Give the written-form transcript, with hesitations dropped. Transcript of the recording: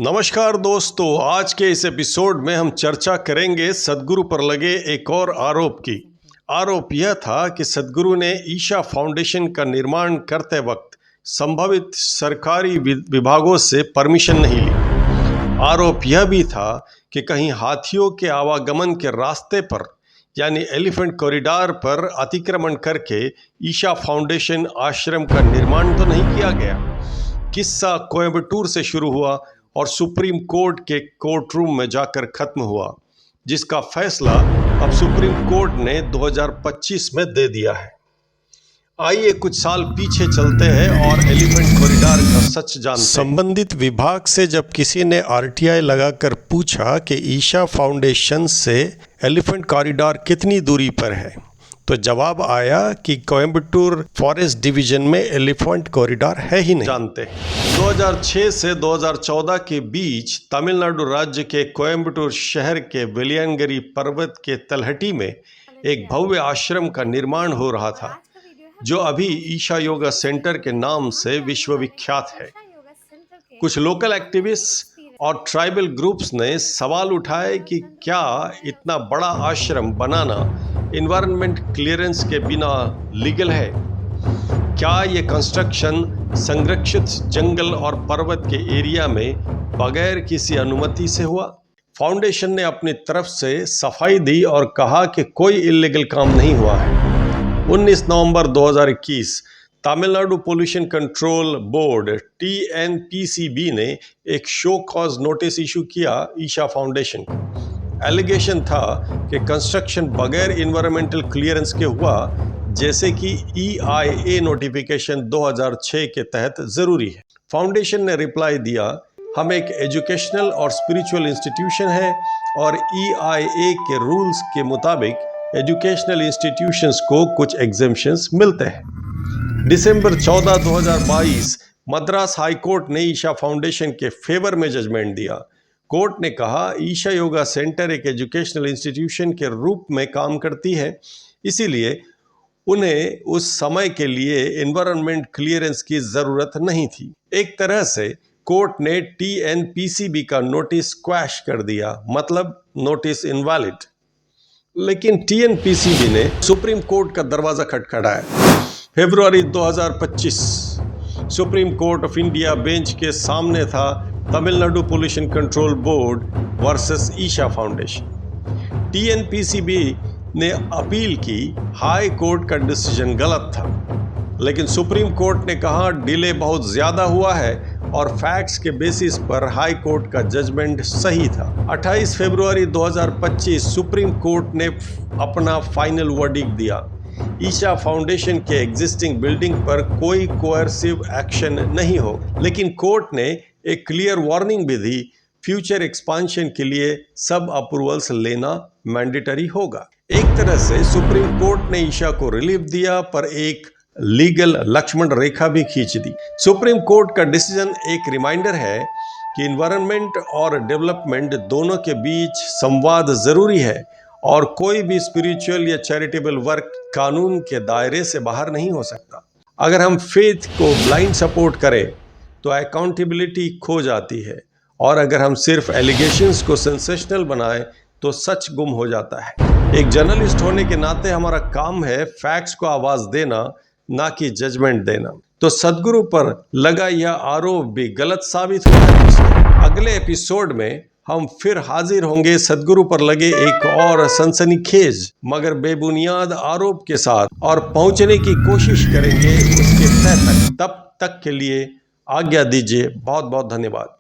नमस्कार दोस्तों, आज के इस एपिसोड में हम चर्चा करेंगे सद्गुरु पर लगे एक और आरोप की। आरोप यह था कि सद्गुरु ने ईशा फाउंडेशन का निर्माण करते वक्त संभावित सरकारी विभागों से परमिशन नहीं ली। आरोप यह भी था कि कहीं हाथियों के आवागमन के रास्ते पर यानी एलिफेंट कॉरिडोर पर अतिक्रमण करके ईशा फाउंडेशन आश्रम का निर्माण तो नहीं किया गया। किस्सा कोयम्बटूर से शुरू हुआ और सुप्रीम कोर्ट के कोर्ट रूम में जाकर खत्म हुआ, जिसका फैसला अब सुप्रीम कोर्ट ने 2025 में दे दिया है। आइए कुछ साल पीछे चलते हैं और एलिफेंट कॉरिडोर का सच जानते हैं। संबंधित विभाग से जब किसी ने आरटीआई लगाकर पूछा कि ईशा फाउंडेशन से एलिफेंट कॉरिडोर कितनी दूरी पर है, तो जवाब आया कि कोयम्बटूर फॉरेस्ट डिवीजन में एलिफेंट कॉरिडोर है ही नहीं। जानते हैं 2006 से 2014 के बीच तमिलनाडु राज्य के कोयम्बटूर शहर के वेलियनगिरी पर्वत के तलहटी में एक भव्य आश्रम का निर्माण हो रहा था, जो अभी ईशा योगा सेंटर के नाम से विश्वविख्यात है। कुछ लोकल एक्टिविस्ट और ट्राइबल ग्रुप्स ने सवाल उठाए कि क्या इतना बड़ा आश्रम बनाना एनवायरनमेंट क्लियरेंस के बिना लीगल है? क्या ये कंस्ट्रक्शन संरक्षित जंगल और पर्वत के एरिया में बगैर किसी अनुमति से हुआ? फाउंडेशन ने अपनी तरफ से सफाई दी और कहा कि कोई इल्लीगल काम नहीं हुआ है। 19 नवंबर 2021 Tamil Nadu pollution control board TNPCB ने एक शो कॉज नोटिस इशू किया ईशा फाउंडेशन को। एलिगेशन था कि कंस्ट्रक्शन बगैर इन्वायरमेंटल क्लियरेंस के हुआ, जैसे कि EIA नोटिफिकेशन 2006 के तहत जरूरी है। फाउंडेशन ने रिप्लाई दिया, हम एक एजुकेशनल और स्पिरिचुअल इंस्टीट्यूशन है और EIA के रूल्स के मुताबिक एजुकेशनल इंस्टीट्यूशंस को कुछ एग्जेम्पशंस मिलते हैं। दिसंबर 14, 2022 मद्रास हाई कोर्ट ने ईशा फाउंडेशन के फेवर में जजमेंट दिया। कोर्ट ने कहा, ईशा योगा सेंटर एक एजुकेशनल इंस्टीट्यूशन के रूप में काम करती है, इसीलिए उन्हें उस समय के लिए एनवायरनमेंट क्लियरेंस की ज़रूरत नहीं थी। एक तरह से कोर्ट ने TNPCB का नोटिस क्वैश कर दिया, मतलब नोटिस इनवैलिड। लेकिन TNPCB ने सुप्रीम कोर्ट का दरवाज़ा खटखटाया। फरवरी 2025 supreme court of India bench के सामने था Tamil Nadu pollution control board versus Isha foundation. TNPCB ने अपील की, हाई कोर्ट का डिसीजन गलत था, लेकिन सुप्रीम कोर्ट ने कहा डिले बहुत ज़्यादा हुआ है और फैक्ट्स के बेसिस पर हाई कोर्ट का जजमेंट सही था। 28 फरवरी 2025 सुप्रीम कोर्ट ने अपना फाइनल वर्डिक्ट दिया। ईशा फाउंडेशन के एग्जिस्टिंग बिल्डिंग पर कोई कोएर्सिव एक्शन नहीं हो, लेकिन कोर्ट ने एक क्लियर वार्निंग भी दी, फ्यूचर एक्सपांशन के लिए सब अप्रूवल्स लेना मैंडेटरी होगा। एक तरह से सुप्रीम कोर्ट ने ईशा को रिलीफ दिया, पर एक लीगल लक्ष्मण रेखा भी खींच दी। सुप्रीम कोर्ट का डिसीजन एक रिमाइंडर है कि इन्वायरमेंट और डेवलपमेंट दोनों के बीच संवाद जरूरी है और कोई भी स्पिरिचुअल या चैरिटेबल वर्क कानून के दायरे से बाहर नहीं हो सकता। अगर हम फेथ को ब्लाइंड सपोर्ट करें तो अकाउंटेबिलिटी खो जाती है, और अगर हम सिर्फ एलिगेशंस को सेंसेशनल बनाएं तो सच गुम हो जाता है। एक जर्नलिस्ट होने के नाते हमारा काम है फैक्ट्स को आवाज़ देना, ना कि जजमेंट देना। तो सद्गुरु पर लगा यह आरोप भी गलत साबित हुआ है। अगले एपिसोड में हम फिर हाजिर होंगे सद्गुरु पर लगे एक और सनसनीखेज मगर बेबुनियाद आरोप के साथ, और पहुंचने की कोशिश करेंगे उसके तह तक। तब तक के लिए आज्ञा दीजिए। बहुत बहुत धन्यवाद।